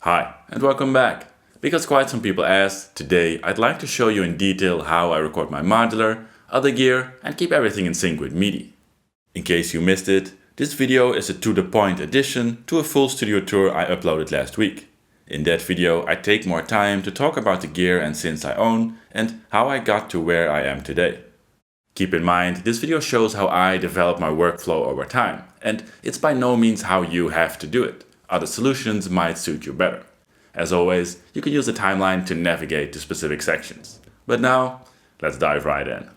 Hi, and welcome back. Because quite some people asked, today I'd like to show you in detail how I record my modular, other gear, and keep everything in sync with MIDI. In case you missed it, this video is a to-the-point addition to a full studio tour I uploaded last week. In that video I take more time to talk about the gear and synths I own and how I got to where I am today. Keep in mind, this video shows how I develop my workflow over time, and it's by no means how you have to do it. Other solutions might suit you better. As always, you can use the timeline to navigate to specific sections. But now, let's dive right in.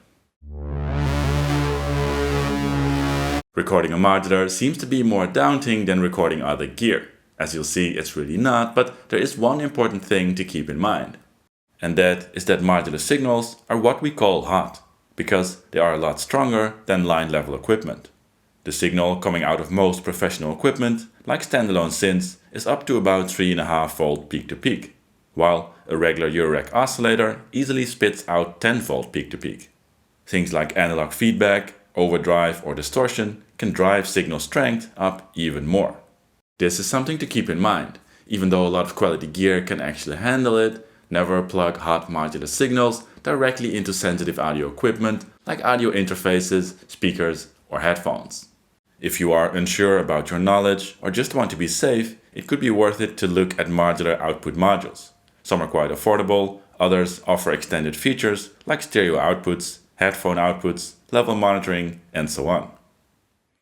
Recording a modular seems to be more daunting than recording other gear. As you'll see, it's really not, but there is one important thing to keep in mind. And that is that modular signals are what we call hot, because they are a lot stronger than line-level equipment. The signal coming out of most professional equipment, like standalone synths, is up to about 3.5 volt peak-to-peak, while a regular eurorack oscillator easily spits out 10 volt peak-to-peak. Things like analog feedback, overdrive or distortion can drive signal strength up even more. This is something to keep in mind. Even though a lot of quality gear can actually handle it, never plug hot modular signals directly into sensitive audio equipment like audio interfaces, speakers, or headphones. If you are unsure about your knowledge or just want to be safe, it could be worth it to look at modular output modules. Some are quite affordable, others offer extended features like stereo outputs, headphone outputs, level monitoring, and so on.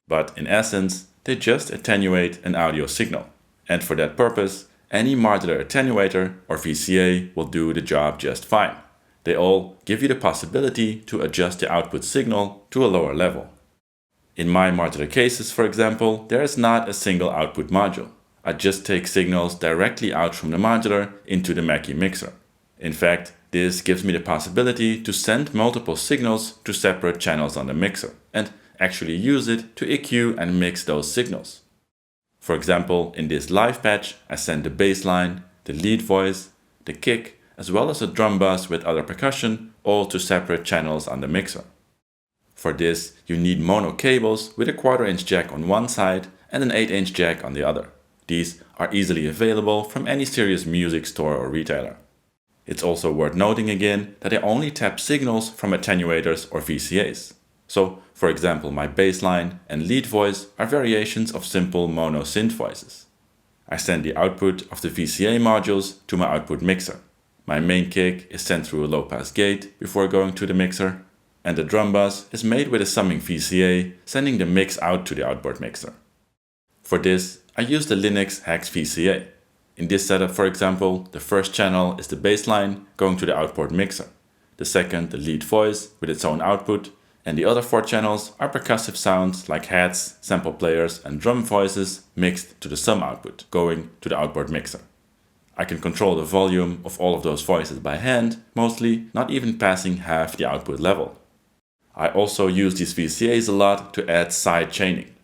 But in essence, they just attenuate an audio signal. And for that purpose, any modular attenuator or VCA will do the job just fine. They all give you the possibility to adjust the output signal to a lower level. In my modular cases, for example, there is not a single output module. I just take signals directly out from the modular into the Mackie mixer. In fact, this gives me the possibility to send multiple signals to separate channels on the mixer and actually use it to EQ and mix those signals. For example, in this live patch, I send the bass line, the lead voice, the kick, as well as a drum bus with other percussion, all to separate channels on the mixer. For this, you need mono cables with a 1/4-inch jack on one side and an 8-inch jack on the other. These are easily available from any serious music store or retailer. It's also worth noting again that I only tap signals from attenuators or VCAs. So, for example, my bass line and lead voice are variations of simple mono synth voices. I send the output of the VCA modules to my output mixer. My main kick is sent through a low-pass gate before going to the mixer, and the drum bus is made with a summing VCA, sending the mix out to the outboard mixer. For this, I use the Linux Hex VCA. In this setup, for example, the first channel is the bass line going to the outboard mixer, the second the lead voice with its own output, and the other 4 channels are percussive sounds like hats, sample players, and drum voices mixed to the sum output, going to the outboard mixer. I can control the volume of all of those voices by hand, mostly not even passing half the output level. I also use these VCAs a lot to add side chaining.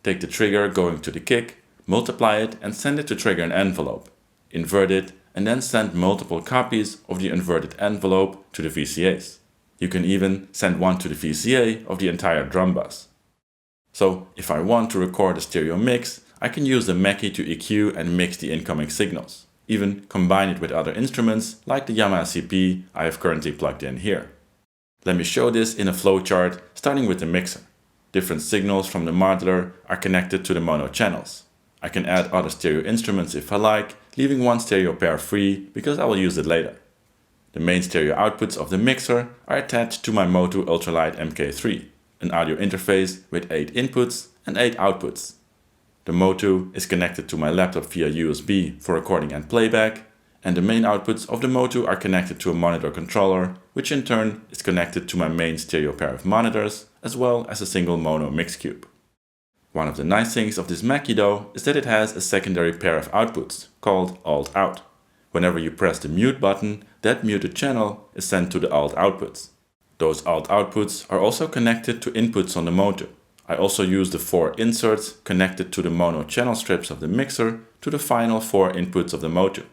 Take the trigger going to the kick, multiply it and send it to trigger an envelope. Invert it and then send multiple copies of the inverted envelope to the VCAs. You can even send one to the VCA of the entire drum bus. So if I want to record a stereo mix, I can use the Mackie to EQ and mix the incoming signals. Even combine it with other instruments like the Yamaha CP I have currently plugged in here. Let me show this in a flowchart, starting with the mixer. Different signals from the modular are connected to the mono channels. I can add other stereo instruments if I like, leaving one stereo pair free because I will use it later. The main stereo outputs of the mixer are attached to my MOTU ultralite MK3, an audio interface with 8 inputs and 8 outputs. The MOTU is connected to my laptop via USB for recording and playback, and the main outputs of the MOTU are connected to a monitor controller, which in turn is connected to my main stereo pair of monitors, as well as a single mono mix cube. One of the nice things of this Mackie though is that it has a secondary pair of outputs, called alt-out. Whenever you press the mute button, that muted channel is sent to the alt outputs. Those alt outputs are also connected to inputs on the MOTU. I also use the 4 inserts connected to the mono channel strips of the mixer to the final 4 inputs of the MOTU.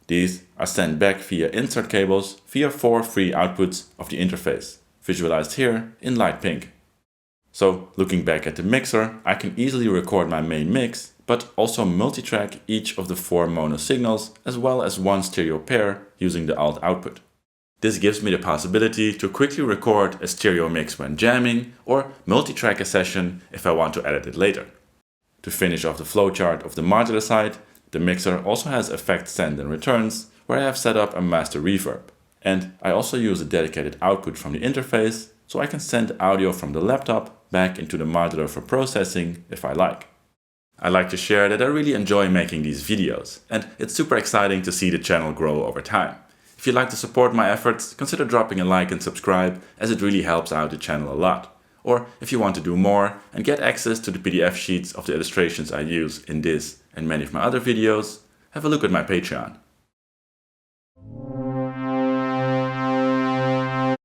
These are sent back via insert cables via 4 free outputs of the interface, visualized here in light pink. So looking back at the mixer, I can easily record my main mix but also multitrack each of the 4 mono signals as well as one stereo pair using the alt output. This gives me the possibility to quickly record a stereo mix when jamming or multitrack a session if I want to edit it later. To finish off the flowchart of the modular side, the mixer also has effect send and returns, where I have set up a master reverb. And I also use a dedicated output from the interface, so I can send audio from the laptop back into the modular for processing if I like. I like to share that I really enjoy making these videos, and it's super exciting to see the channel grow over time. If you'd like to support my efforts, consider dropping a like and subscribe, as it really helps out the channel a lot. Or if you want to do more and get access to the PDF sheets of the illustrations I use in this and many of my other videos, have a look at my Patreon.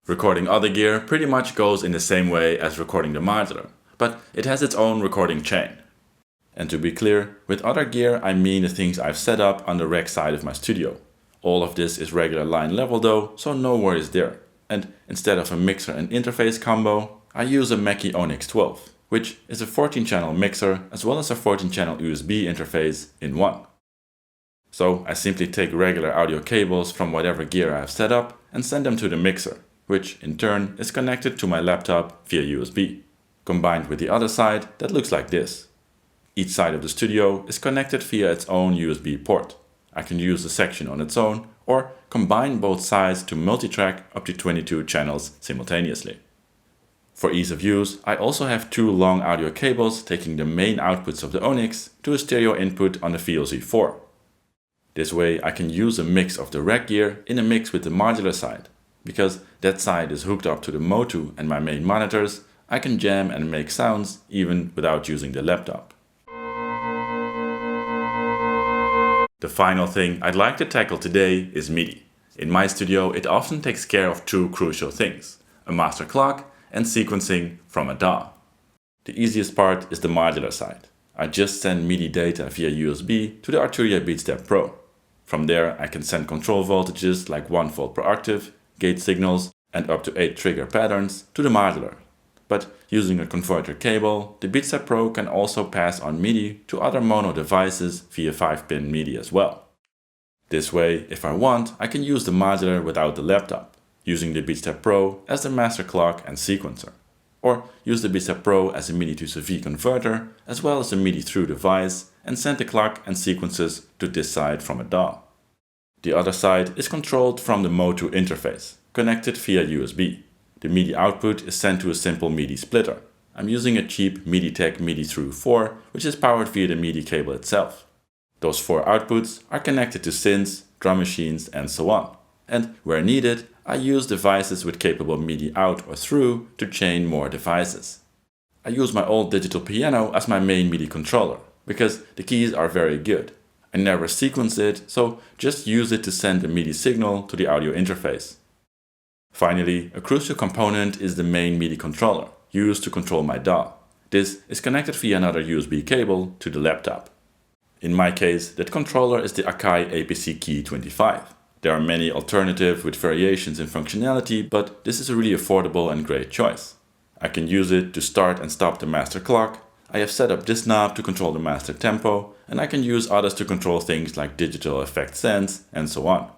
Recording other gear pretty much goes in the same way as recording the modular, but it has its own recording chain. And to be clear, with other gear I mean the things I've set up on the rack side of my studio. All of this is regular line level though, so no worries there. And instead of a mixer and interface combo, I use a Mackie Onyx 12, which is a 14-channel mixer as well as a 14-channel USB interface in one. So I simply take regular audio cables from whatever gear I have set up and send them to the mixer, which in turn is connected to my laptop via USB, combined with the other side that looks like this. Each side of the studio is connected via its own USB port. I can use the section on its own or combine both sides to multitrack up to 22 channels simultaneously. For ease of use, I also have 2 long audio cables taking the main outputs of the Onyx to a stereo input on the VLZ4. This way I can use a mix of the rack gear in a mix with the modular side. Because that side is hooked up to the MOTU and my main monitors, I can jam and make sounds even without using the laptop. The final thing I'd like to tackle today is MIDI. In my studio, it often takes care of 2 crucial things: a master clock and sequencing from a DAW. The easiest part is the modular side. I just send MIDI data via USB to the Arturia BeatStep Pro. From there, I can send control voltages like 1 volt per octave, gate signals, and up to 8 trigger patterns to the modular. But using a converter cable, the BeatStep Pro can also pass on MIDI to other mono devices via 5-pin MIDI as well. This way, if I want, I can use the modular without the laptop, using the BeatStep Pro as the master clock and sequencer. Or use the BeatStep Pro as a MIDI to CV converter, as well as a MIDI through device, and send the clock and sequences to this side from a DAW. The other side is controlled from the MOTU interface, connected via USB. The MIDI output is sent to a simple MIDI splitter. I'm using a cheap MIDI-Tech MIDI through 4, which is powered via the MIDI cable itself. Those 4 outputs are connected to synths, drum machines, and so on. And where needed, I use devices with capable MIDI out or through to chain more devices. I use my old digital piano as my main MIDI controller, because the keys are very good. I never sequence it, so just use it to send a MIDI signal to the audio interface. Finally, a crucial component is the main MIDI controller, used to control my DAW. This is connected via another USB cable to the laptop. In my case, that controller is the AKAI APC Key 25. There are many alternatives with variations in functionality, but this is a really affordable and great choice. I can use it to start and stop the master clock. I have set up this knob to control the master tempo, and I can use others to control things like digital effect sense and so on.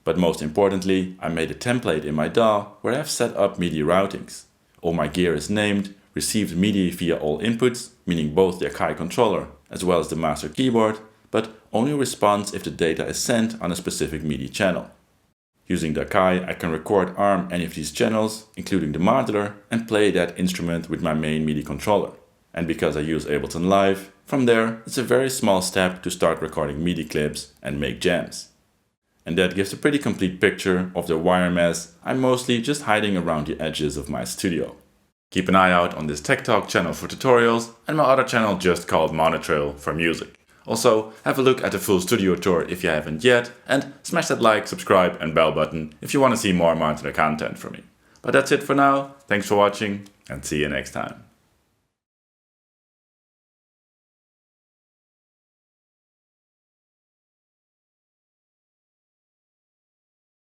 But most importantly, I made a template in my DAW where I have set up MIDI routings. All my gear is named, received MIDI via all inputs, meaning both the AKAI controller as well as the master keyboard, but only responds if the data is sent on a specific MIDI channel. Using the AKAI, I can record arm any of these channels, including the modular, and play that instrument with my main MIDI controller. And because I use Ableton Live, from there it's a very small step to start recording MIDI clips and make jams. And that gives a pretty complete picture of the wire mess I'm mostly just hiding around the edges of my studio. Keep an eye out on this Tech Talk channel for tutorials and my other channel just called Monotrail for music. Also, have a look at the full studio tour if you haven't yet, and smash that like, subscribe and bell button if you want to see more modular content from me. But that's it for now, thanks for watching and see you next time.